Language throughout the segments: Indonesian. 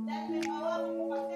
dan membawa buku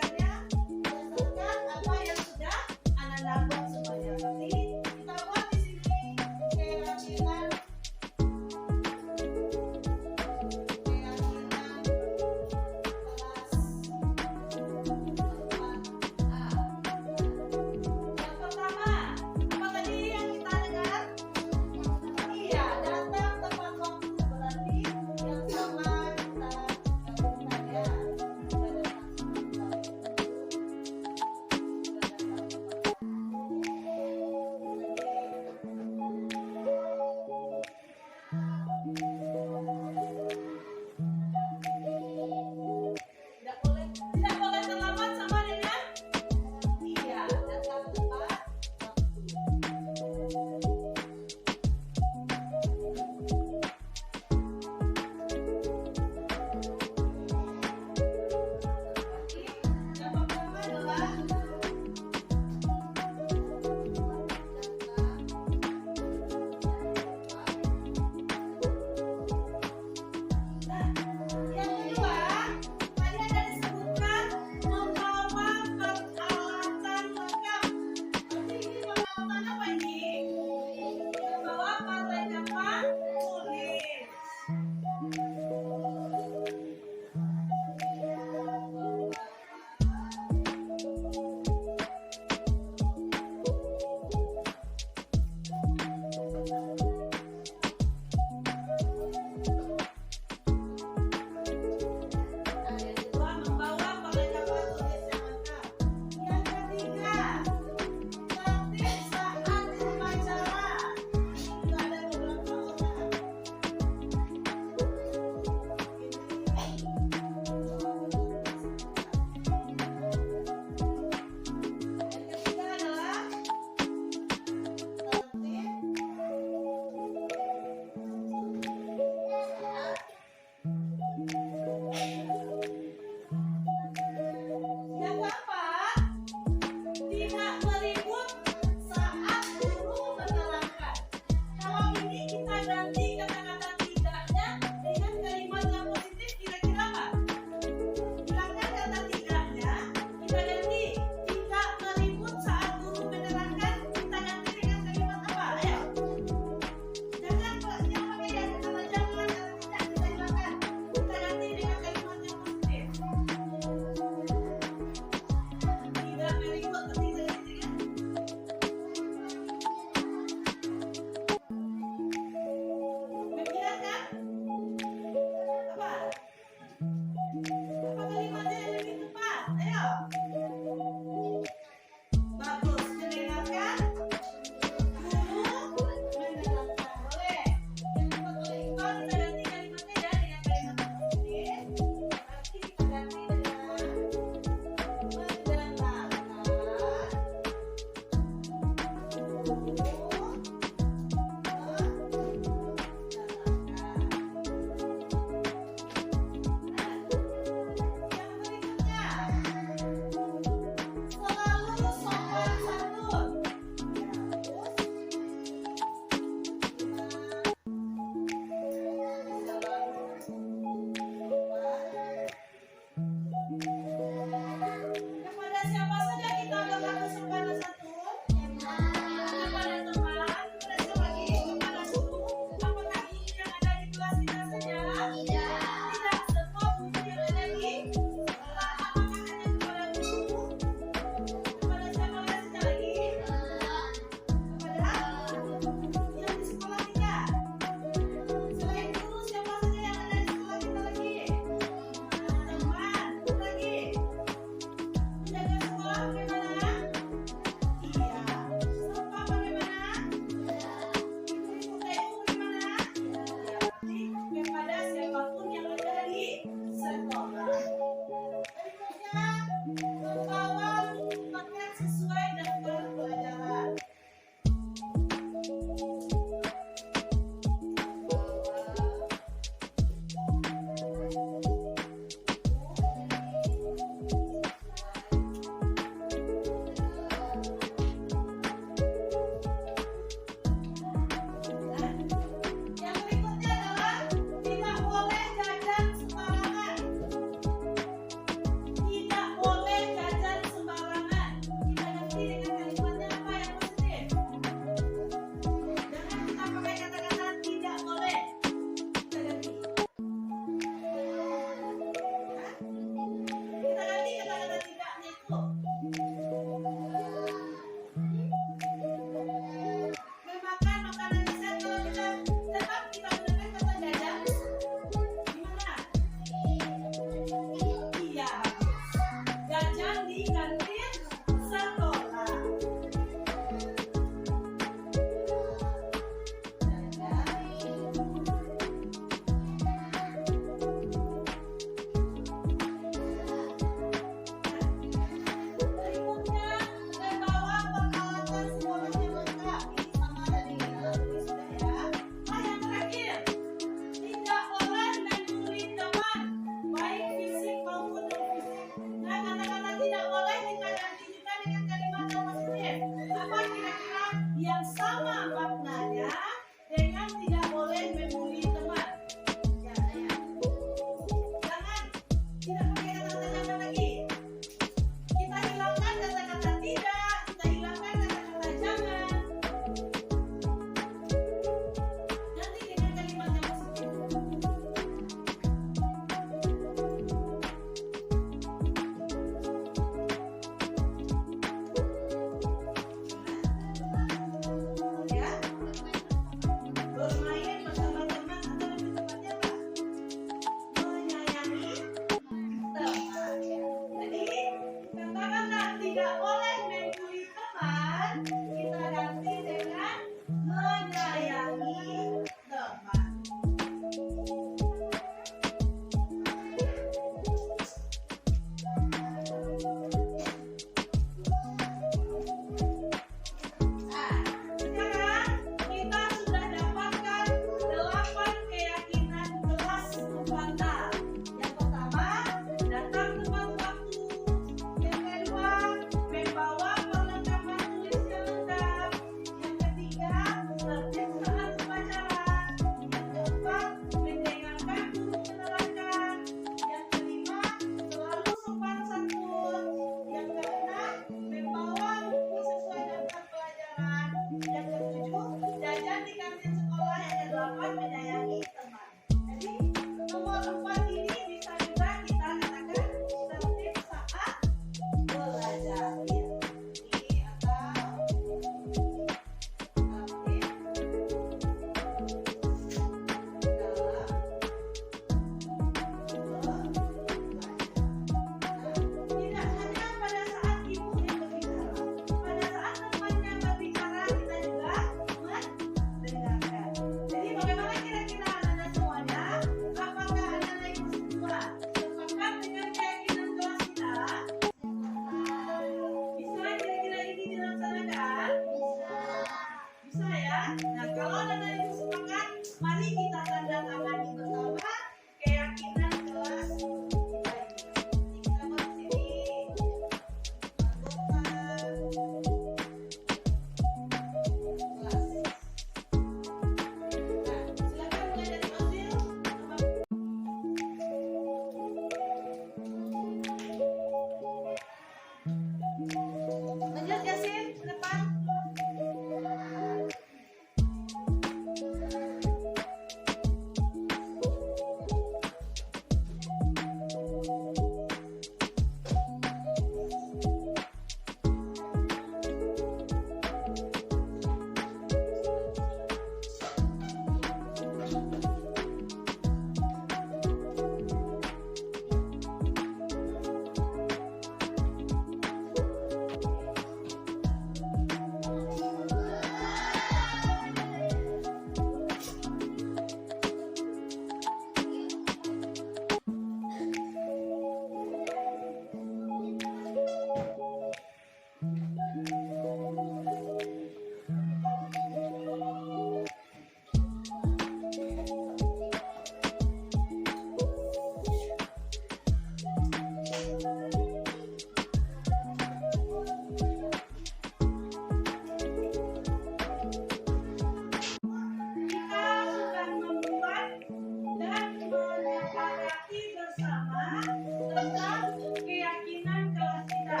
bersama tentang keyakinan kelas kita.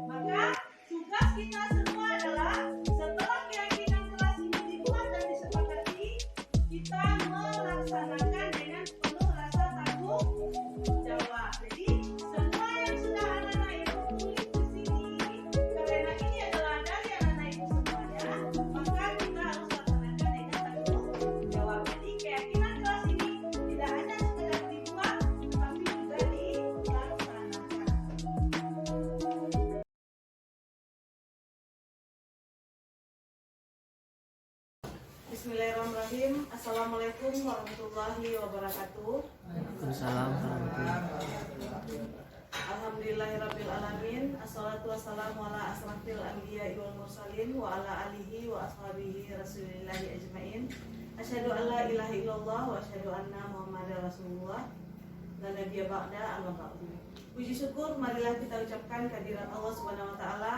Maka tugas kita semua adalah setelah keyakinan kelas ini dibuat dan disepakati, kita melaksanakan dengan penuh rasa tanggung jawab. Jadi semua yang sudah anak-anak ibu tulis di sini, karena ini adalah dari anak-anak ibu semuanya, maka kita harus laksanakan dengan tanggung jawab. Jadi keyakinan kelas ini tidak hanya sekedar dibuat, tapi juga dilaksanakan. Bismillahirrahmanirrahim. Assalamualaikum warahmatullahi wabarakatuh. Waalaikumsalam warahmatullahi wabarakatuh. Alhamdulillahirabbil alamin. Assalatu wassalamu ala asrafil anbiya'i wal mursalin wa ala alihi wa ashabihi rasulillahi ajmain. Asyhadu an la ilaha illallah wa asyhadu anna muhammadar rasulullah. La nabiyya ba'da, amma ba'du. Puji syukur marilah kita ucapkan kehadirat Allah Subhanahu wa taala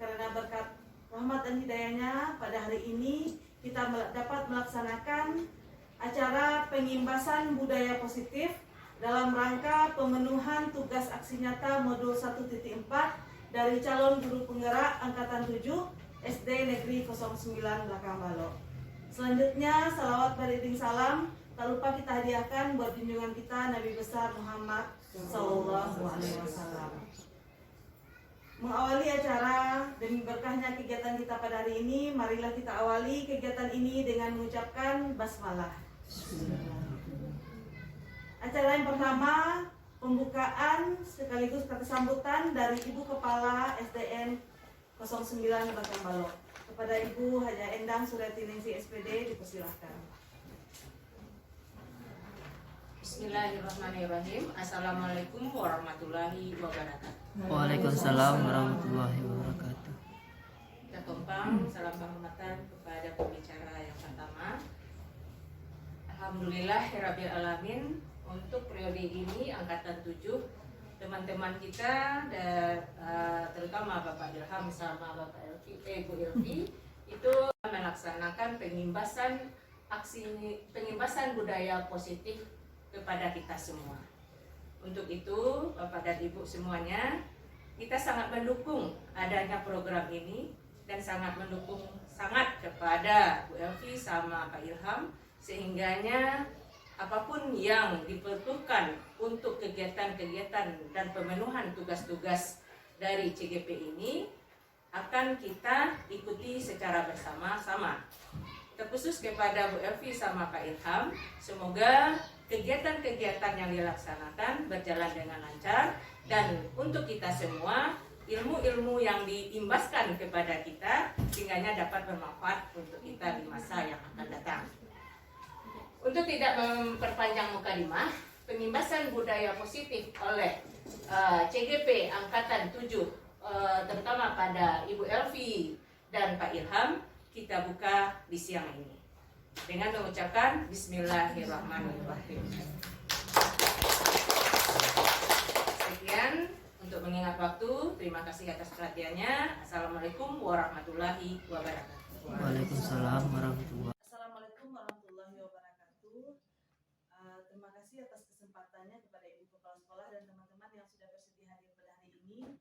karena berkat rahmat dan hidayahnya pada hari ini kita dapat melaksanakan acara pengimbasan budaya positif dalam rangka pemenuhan tugas aksi nyata modul 1.4 dari calon guru penggerak angkatan 7 SD Negeri 09 Belakang Balok. Selanjutnya salawat beriring salam tak lupa kita hadiahkan buat junjungan kita Nabi besar Muhammad SAW. Mengawali acara demi berkahnya kegiatan kita pada hari ini, marilah kita awali kegiatan ini dengan mengucapkan basmalah. Acara yang pertama, pembukaan sekaligus kata sambutan dari Ibu Kepala SDN 09 Belakang Balok. Kepada Ibu Haja Endang Surati Ningsih SPD dipersilahkan. Bismillahirrahmanirrahim. Assalamualaikum warahmatullahi wabarakatuh. Waalaikumsalam warahmatullahi wabarakatuh. Kita tumpang salam penghormatan kepada pembicara yang pertama. Alhamdulillahirabbil alamin. Untuk periode ini angkatan 7 teman-teman kita terutama Bapak Ilham sama Bapak Bu Ilvi itu melaksanakan pengimbasan budaya positif kepada kita semua. Untuk itu Bapak dan Ibu semuanya, kita sangat mendukung adanya program ini dan sangat mendukung kepada Bu Elvi sama Pak Ilham sehingganya apapun yang diperlukan untuk kegiatan-kegiatan dan pemenuhan tugas-tugas dari CGP ini akan kita ikuti secara bersama-sama. Terkhusus kepada Bu Elvi sama Pak Ilham, semoga kegiatan-kegiatan yang dilaksanakan berjalan dengan lancar dan untuk kita semua ilmu-ilmu yang diimbaskan kepada kita sehingganya dapat bermanfaat untuk kita di masa yang akan datang. Untuk tidak memperpanjang mukadimah, pengimbasan budaya positif oleh CGP Angkatan 7 terutama pada Ibu Elvi dan Pak Ilham, kita buka di siang ini dengan mengucapkan Bismillahirrahmanirrahim. Sekian untuk mengingat waktu. Terima kasih atas perhatiannya. Assalamualaikum warahmatullahi wabarakatuh. Waalaikumsalam warahmatullahi wabarakatuh. Assalamualaikum warahmatullahi wabarakatuh. Terima kasih atas kesempatannya kepada Ibu Kepala Sekolah dan teman-teman yang sudah bersedia hadir pada hari ini.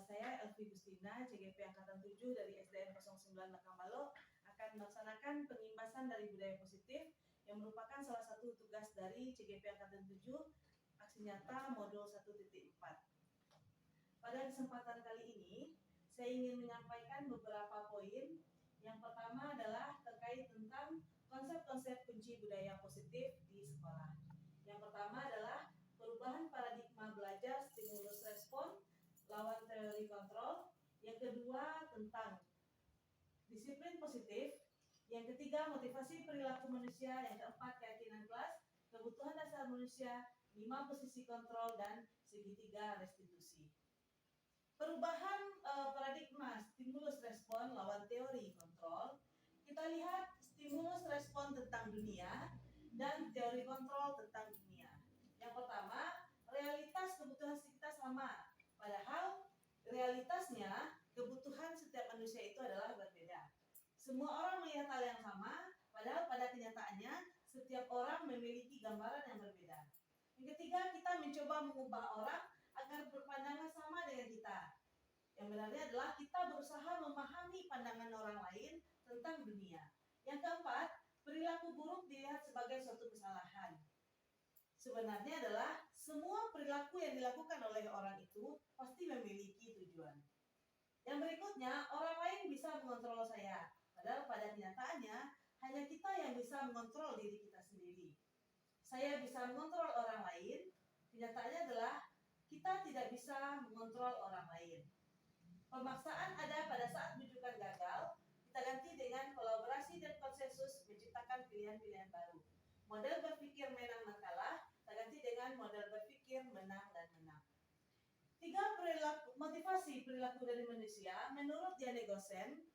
Saya Elvi Gustina, CGP Angkatan 7 dari SDN 09 Belakang Balok akan melaksanakan pengimbasan dari budaya positif yang merupakan salah satu tugas dari CGP Angkatan 7 aksi nyata modul 1.4. Pada kesempatan kali ini, saya ingin menyampaikan beberapa poin. Yang pertama adalah terkait tentang konsep-konsep kunci budaya positif di sekolah. Yang pertama adalah perubahan paradigma belajar stimulus respon lawan teori kontrol. Yang kedua tentang disiplin positif. Yang ketiga motivasi perilaku manusia. Yang keempat keyakinan kelas, kebutuhan dasar manusia, 5 posisi kontrol dan segitiga restitusi. Perubahan paradigma stimulus respon lawan teori kontrol. Kita lihat stimulus respon tentang dunia dan teori kontrol tentang dunia. Yang pertama, realitas kebutuhan kita sama. Padahal realitasnya kebutuhan setiap manusia itu adalah berbeda. Semua orang melihat hal yang sama, padahal pada kenyataannya setiap orang memiliki gambaran yang berbeda. Yang ketiga, kita mencoba berusaha mengubah orang agar berpandangan sama dengan kita. Yang benarnya adalah kita berusaha memahami pandangan orang lain tentang dunia. Yang keempat, perilaku buruk dilihat sebagai suatu kesalahan. Sebenarnya adalah semua perilaku yang dilakukan oleh orang itu pasti memiliki tujuan. Yang berikutnya, orang lain bisa mengontrol saya. Padahal pada kenyataannya, hanya kita yang bisa mengontrol diri kita sendiri. Saya bisa mengontrol orang lain, kenyataannya adalah kita tidak bisa mengontrol orang lain. Pemaksaan ada pada saat rujukan gagal, kita ganti dengan kolaborasi dan konsensus menciptakan pilihan-pilihan baru. Model berpikir menang dan kalah, kita ganti dengan model berpikir menang dan menang. 3 motivasi perilaku dari manusia. Menurut Diane Gosen,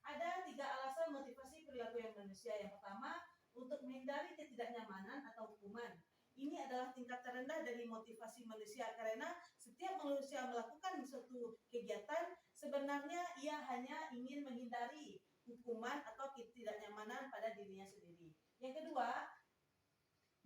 ada 3 alasan motivasi perilaku yang manusia. Yang pertama, untuk menghindari ketidaknyamanan atau hukuman. Ini adalah tingkat terendah dari motivasi manusia karena setiap manusia melakukan suatu kegiatan sebenarnya ia hanya ingin menghindari hukuman atau ketidaknyamanan pada dirinya sendiri. Yang kedua,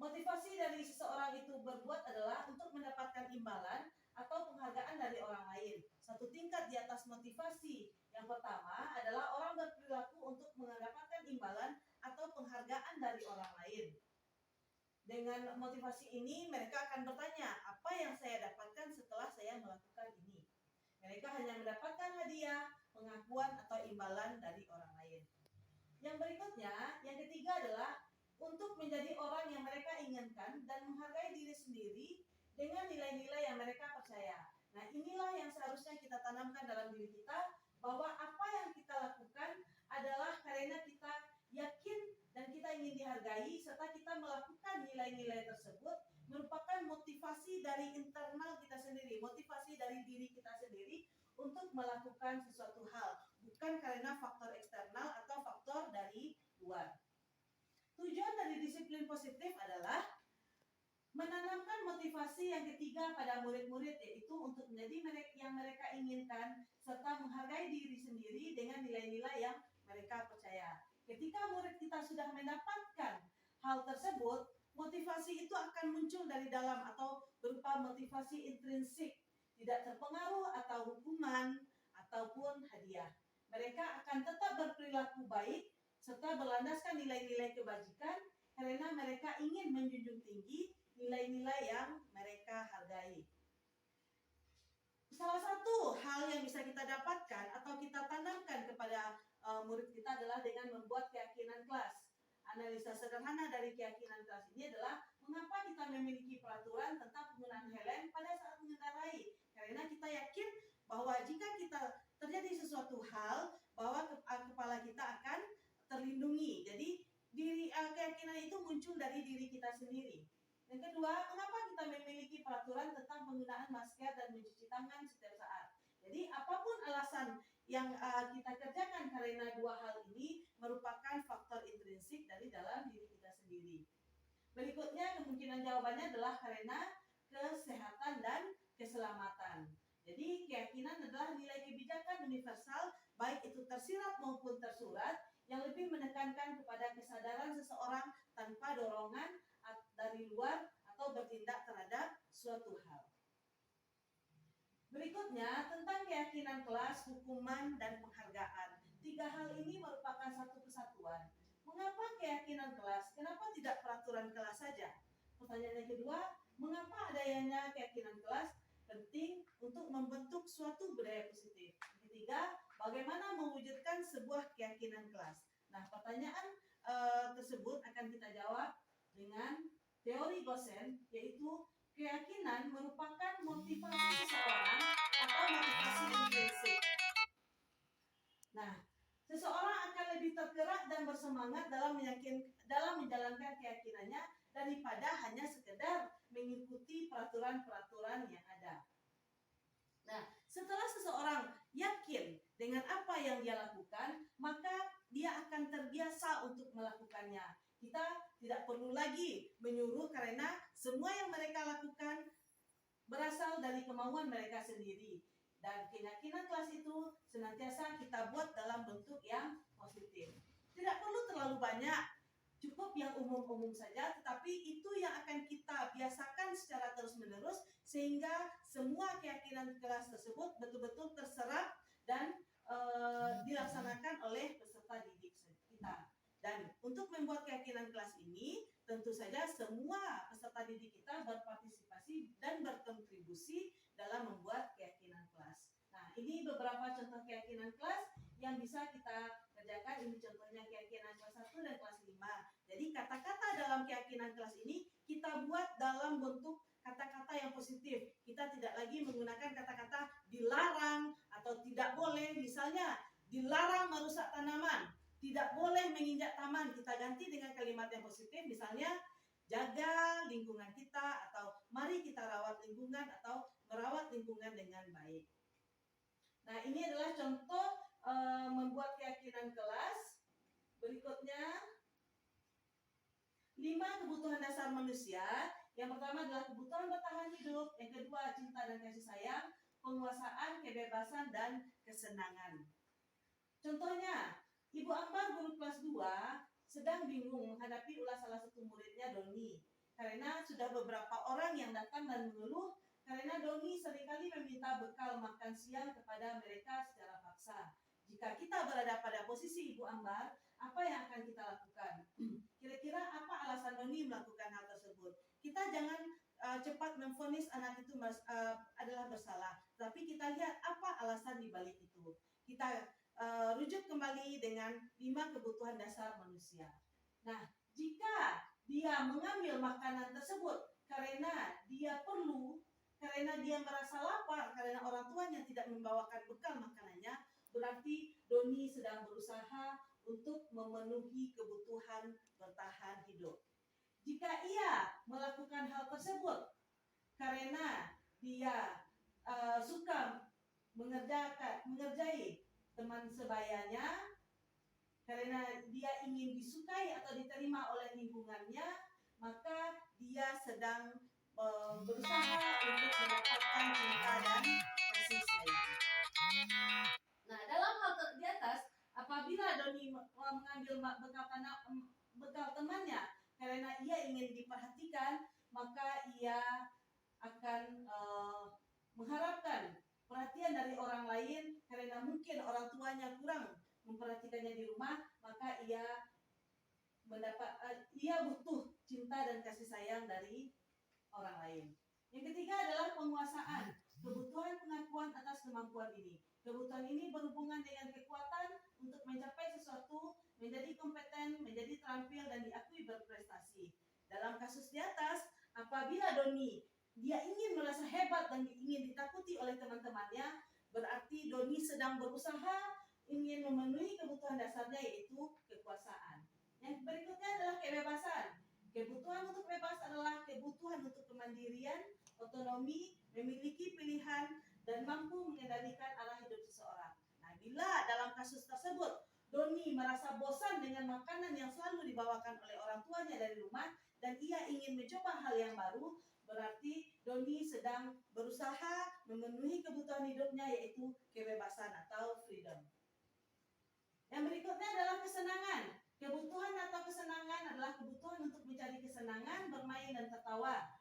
motivasi dari seseorang itu berbuat adalah untuk mendapatkan imbalan atau penghargaan dari orang lain. Satu tingkat di atas motivasi yang pertama adalah orang berperilaku untuk mendapatkan imbalan atau penghargaan dari orang lain. Dengan motivasi ini mereka akan bertanya, apa yang saya dapatkan setelah saya melakukan ini? Mereka hanya mendapatkan hadiah, pengakuan atau imbalan dari orang lain. Yang berikutnya, yang ketiga adalah untuk menjadi orang yang mereka inginkan dan menghargai diri sendiri dengan nilai-nilai yang mereka percaya. Nah, inilah yang seharusnya kita tanamkan dalam diri kita, bahwa apa yang kita lakukan adalah karena kita yakin dan kita ingin dihargai, serta kita melakukan nilai-nilai tersebut merupakan motivasi dari internal kita sendiri, motivasi dari diri kita sendiri untuk melakukan sesuatu hal, bukan karena faktor eksternal atau faktor dari luar. Tujuan dari disiplin positif adalah menanamkan motivasi yang ketiga pada murid-murid, yaitu untuk menjadi yang mereka inginkan serta menghargai diri sendiri dengan nilai-nilai yang mereka percaya. Ketika murid kita sudah mendapatkan hal tersebut, motivasi itu akan muncul dari dalam atau berupa motivasi intrinsik, tidak terpengaruh atau hukuman ataupun hadiah. Mereka akan tetap berperilaku baik serta berlandaskan nilai-nilai kebajikan karena mereka ingin menjunjung tinggi nilai-nilai yang mereka hargai. Salah satu hal yang bisa kita dapatkan atau kita tanamkan kepada murid kita adalah dengan membuat keyakinan kelas. Analisa sederhana dari keyakinan kelas ini adalah mengapa kita memiliki peraturan tentang penggunaan helm pada saat mengendarai. Karena kita yakin bahwa jika kita terjadi sesuatu hal, bahwa kepala kita akan terlindungi. Jadi keyakinan itu muncul dari diri kita sendiri. Yang kedua, mengapa kita memiliki peraturan tentang penggunaan masker dan mencuci tangan setiap saat? Jadi apapun alasan yang kita kerjakan karena dua hal ini merupakan faktor intrinsik dari dalam diri kita sendiri. Berikutnya kemungkinan jawabannya adalah karena kesehatan dan keselamatan. Jadi keyakinan adalah nilai kebijakan universal, baik itu tersirat maupun tersurat, yang lebih menekankan kepada kesadaran seseorang tanpa dorongan dari luar atau bertindak terhadap suatu hal. Berikutnya tentang keyakinan kelas, hukuman, dan penghargaan. Tiga hal ini merupakan satu kesatuan. Mengapa keyakinan kelas? Kenapa tidak peraturan kelas saja? Pertanyaan yang kedua, mengapa adanya keyakinan kelas penting untuk membentuk suatu budaya positif? Yang ketiga, bagaimana mewujudkan sebuah keyakinan kelas? Nah, pertanyaan tersebut akan kita jawab dengan teori Gosen, yaitu keyakinan merupakan motivasi seseorang atau motivasi intrinsik. Nah, seseorang akan lebih tergerak dan bersemangat dalam menjalankan keyakinannya daripada hanya sekedar mengikuti peraturan-peraturan yang ada. Nah, setelah seseorang yakin dengan apa yang dia lakukan, maka dia akan terbiasa untuk melakukannya. Kita tidak perlu lagi menyuruh karena semua yang mereka lakukan berasal dari kemauan mereka sendiri. Dan keyakinan kelas itu senantiasa kita buat dalam bentuk yang positif. Tidak perlu terlalu banyak, cukup yang umum-umum saja, tetapi itu yang akan kita biasakan secara terus-menerus sehingga semua keyakinan kelas tersebut betul-betul terserap dan dilaksanakan oleh peserta didik kita. Dan untuk membuat keyakinan kelas ini, tentu saja semua peserta didik kita berpartisipasi dan berkontribusi dalam membuat keyakinan kelas. Nah, ini beberapa contoh keyakinan kelas yang bisa kita kerjakan. Ini contohnya keyakinan kelas 1 dan kelas 5. Jadi kata-kata dalam keyakinan kelas ini kita buat dalam bentuk kata-kata yang positif. Kita tidak lagi menggunakan kata-kata dilarang atau tidak boleh. Misalnya, dilarang merusak tanaman, tidak boleh menginjak taman. Kita ganti dengan kalimat yang positif. Misalnya, jaga lingkungan kita, atau mari kita rawat lingkungan, atau merawat lingkungan dengan baik. Nah, ini adalah contoh membuat keyakinan kelas. Berikutnya, 5 kebutuhan dasar manusia. Yang pertama adalah kebutuhan bertahan hidup. Yang kedua, cinta dan kasih sayang, penguasaan, kebebasan, dan kesenangan. Contohnya, Ibu Ambar guru kelas 2 sedang bingung menghadapi ulah salah satu muridnya, Doni. Karena sudah beberapa orang yang datang dan mengeluh karena Doni seringkali meminta bekal makan siang kepada mereka secara paksa. Jika kita berada pada posisi Ibu Ambar, apa yang akan kita lakukan? Kira-kira apa alasan Doni melakukan hal tersebut? Kita jangan cepat memvonis anak itu adalah bersalah, tapi kita lihat apa alasan di balik itu. Kita rujuk kembali dengan 5 kebutuhan dasar manusia. Nah, jika dia mengambil makanan tersebut karena dia perlu, karena dia merasa lapar, karena orang tuanya tidak membawakan bekal makanannya, berarti Doni sedang berusaha untuk memenuhi kebutuhan bertahan hidup. Jika ia melakukan hal tersebut karena dia suka mengerjai teman sebayanya, karena dia ingin disukai atau diterima oleh lingkungannya, maka dia sedang berusaha untuk mendapatkan cinta dan kasih sayang. Nah, dalam hal di atas, apabila Doni mengambil bekal temannya karena ia ingin diperhatikan, maka ia akan mengharapkan perhatian dari orang lain karena mungkin orang tuanya kurang memperhatikannya di rumah, maka ia butuh cinta dan kasih sayang dari orang lain. Yang ketiga adalah penguasaan, kebutuhan pengakuan atas kemampuan ini. Kebutuhan ini berhubungan dengan kekuatan untuk mencapai sesuatu, menjadi kompeten, menjadi terampil, dan diakui berprestasi. Dalam kasus di atas, apabila Doni dia ingin merasa hebat dan ingin ditakuti oleh teman-temannya, berarti Doni sedang berusaha ingin memenuhi kebutuhan dasarnya, yaitu kekuasaan. Yang berikutnya adalah kebebasan. Kebutuhan untuk bebas adalah kebutuhan untuk kemandirian, otonomi, memiliki pilihan, dan mampu mengendalikan arah hidup seseorang. Nah, bila dalam kasus tersebut Doni merasa bosan dengan makanan yang selalu dibawakan oleh orang tuanya dari rumah dan ia ingin mencoba hal yang baru, berarti Doni sedang berusaha memenuhi kebutuhan hidupnya, yaitu kebebasan atau freedom. Yang berikutnya adalah kesenangan. Kebutuhan atau kesenangan adalah kebutuhan untuk mencari kesenangan, bermain, dan tertawa.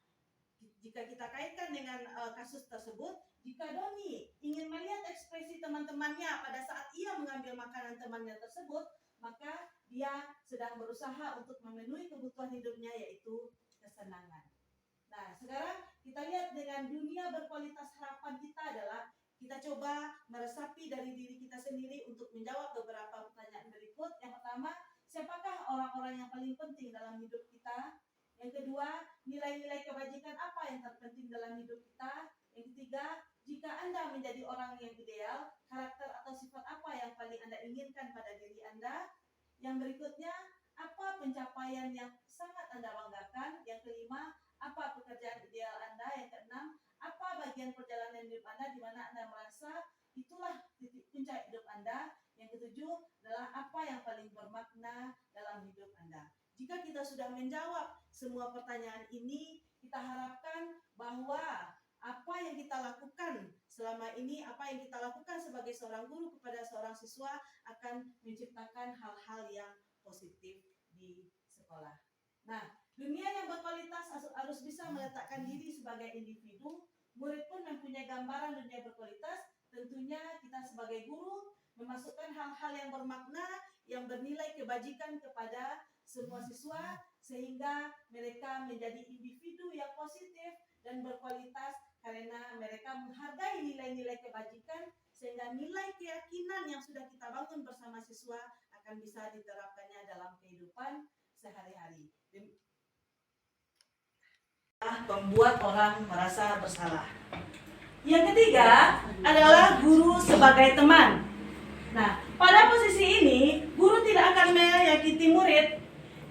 Jika kita kaitkan dengan kasus tersebut, jika Doni ingin melihat ekspresi teman-temannya pada saat ia mengambil makanan temannya tersebut, maka dia sedang berusaha untuk memenuhi kebutuhan hidupnya, yaitu kesenangan. Nah, sekarang kita lihat dengan dunia berkualitas harapan kita adalah kita coba meresapi dari diri kita sendiri untuk menjawab beberapa pertanyaan berikut. Yang pertama, siapakah orang-orang yang paling penting dalam hidup kita? Yang kedua, nilai-nilai kebajikan apa yang terpenting dalam hidup kita? Yang ketiga, jika Anda menjadi orang yang ideal, karakter atau sifat apa yang paling Anda inginkan pada diri Anda? Yang berikutnya, apa pencapaian yang sangat Anda banggakan? Yang kelima, apa pekerjaan ideal Anda? Yang keenam, apa bagian perjalanan hidup Anda di mana Anda merasa itulah titik puncak hidup Anda? Yang ketujuh adalah apa yang paling bermakna dalam hidup Anda. Jika kita sudah menjawab semua pertanyaan ini, kita harapkan bahwa apa yang kita lakukan selama ini, apa yang kita lakukan sebagai seorang guru kepada seorang siswa akan menciptakan hal-hal yang positif di sekolah. sekolah. Nah, dunia yang berkualitas harus bisa meletakkan diri sebagai individu. Murid pun mempunyai gambaran dunia berkualitas. Tentunya kita sebagai guru memasukkan hal-hal yang bermakna, yang bernilai kebajikan kepada semua siswa, sehingga mereka menjadi individu yang positif dan berkualitas karena mereka menghargai nilai-nilai kebajikan, sehingga nilai keyakinan yang sudah kita bangun bersama siswa akan bisa diterapkannya dalam kehidupan sehari-hari. Membuat orang merasa bersalah. Yang ketiga adalah guru sebagai teman. Nah, pada posisi ini guru tidak akan menyakiti murid.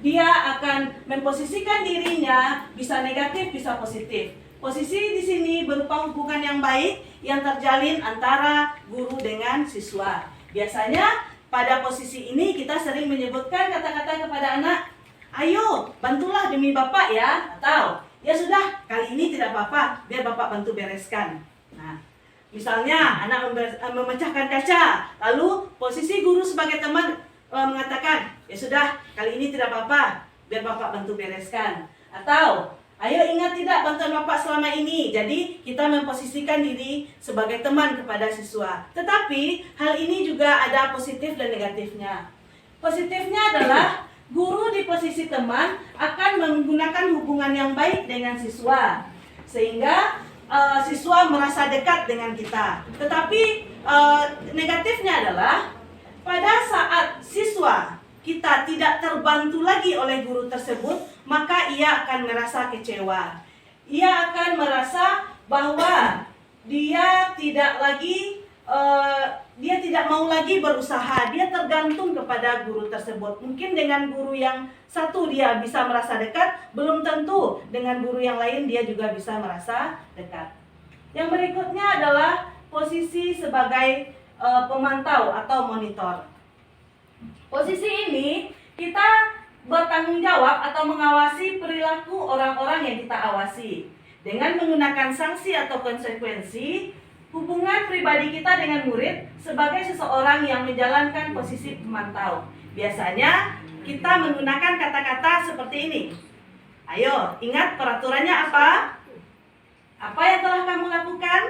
Dia akan memposisikan dirinya bisa negatif, bisa positif. Posisi di sini berupa hubungan yang baik yang terjalin antara guru dengan siswa. Biasanya pada posisi ini kita sering menyebutkan kata-kata kepada anak, "Ayo, bantulah demi Bapak ya," atau "Ya sudah, kali ini tidak apa-apa, biar Bapak bantu bereskan." Nah, misalnya anak memecahkan kaca, lalu posisi guru sebagai teman mengatakan, "Ya sudah, kali ini tidak apa-apa, biar Bapak bantu bereskan." Atau, "Ayo ingat tidak bantuan Bapak selama ini." Jadi kita memposisikan diri sebagai teman kepada siswa. Tetapi hal ini juga ada positif dan negatifnya. Positifnya adalah guru di posisi teman akan menggunakan hubungan yang baik dengan siswa, sehingga siswa merasa dekat dengan kita. Tetapi negatifnya adalah pada saat siswa kita tidak terbantu lagi oleh guru tersebut, maka ia akan merasa kecewa. Ia akan merasa bahwa dia tidak mau lagi berusaha, dia tergantung kepada guru tersebut. Mungkin dengan guru yang satu dia bisa merasa dekat, belum tentu dengan guru yang lain dia juga bisa merasa dekat. Yang berikutnya adalah posisi sebagai pemantau atau monitor. Posisi ini kita bertanggung jawab atau mengawasi perilaku orang-orang yang kita awasi. Dengan menggunakan sanksi atau konsekuensi, hubungan pribadi kita dengan murid sebagai seseorang yang menjalankan posisi pemantau. Biasanya kita menggunakan kata-kata seperti ini. "Ayo, ingat peraturannya apa? Apa yang telah kamu lakukan?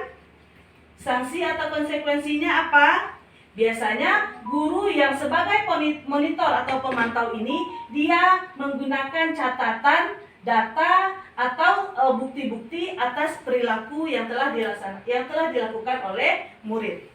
Sanksi atau konsekuensinya apa?" Biasanya guru yang sebagai monitor atau pemantau ini, dia menggunakan catatan, data, atau bukti-bukti atas perilaku yang telah dilakukan oleh murid.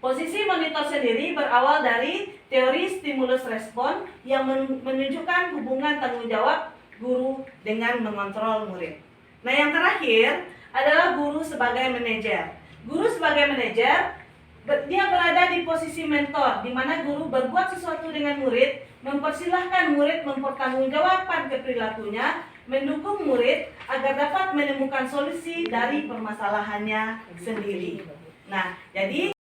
Posisi monitor sendiri berawal dari teori stimulus respon yang menunjukkan hubungan tanggung jawab guru dengan mengontrol murid. Nah, yang terakhir adalah guru sebagai manajer. Guru sebagai manajer, dia berada di posisi mentor, di mana guru berbuat sesuatu dengan murid, mempersilahkan murid mempertanggungjawabkan perilakunya, mendukung murid agar dapat menemukan solusi dari permasalahannya sendiri. Nah, jadi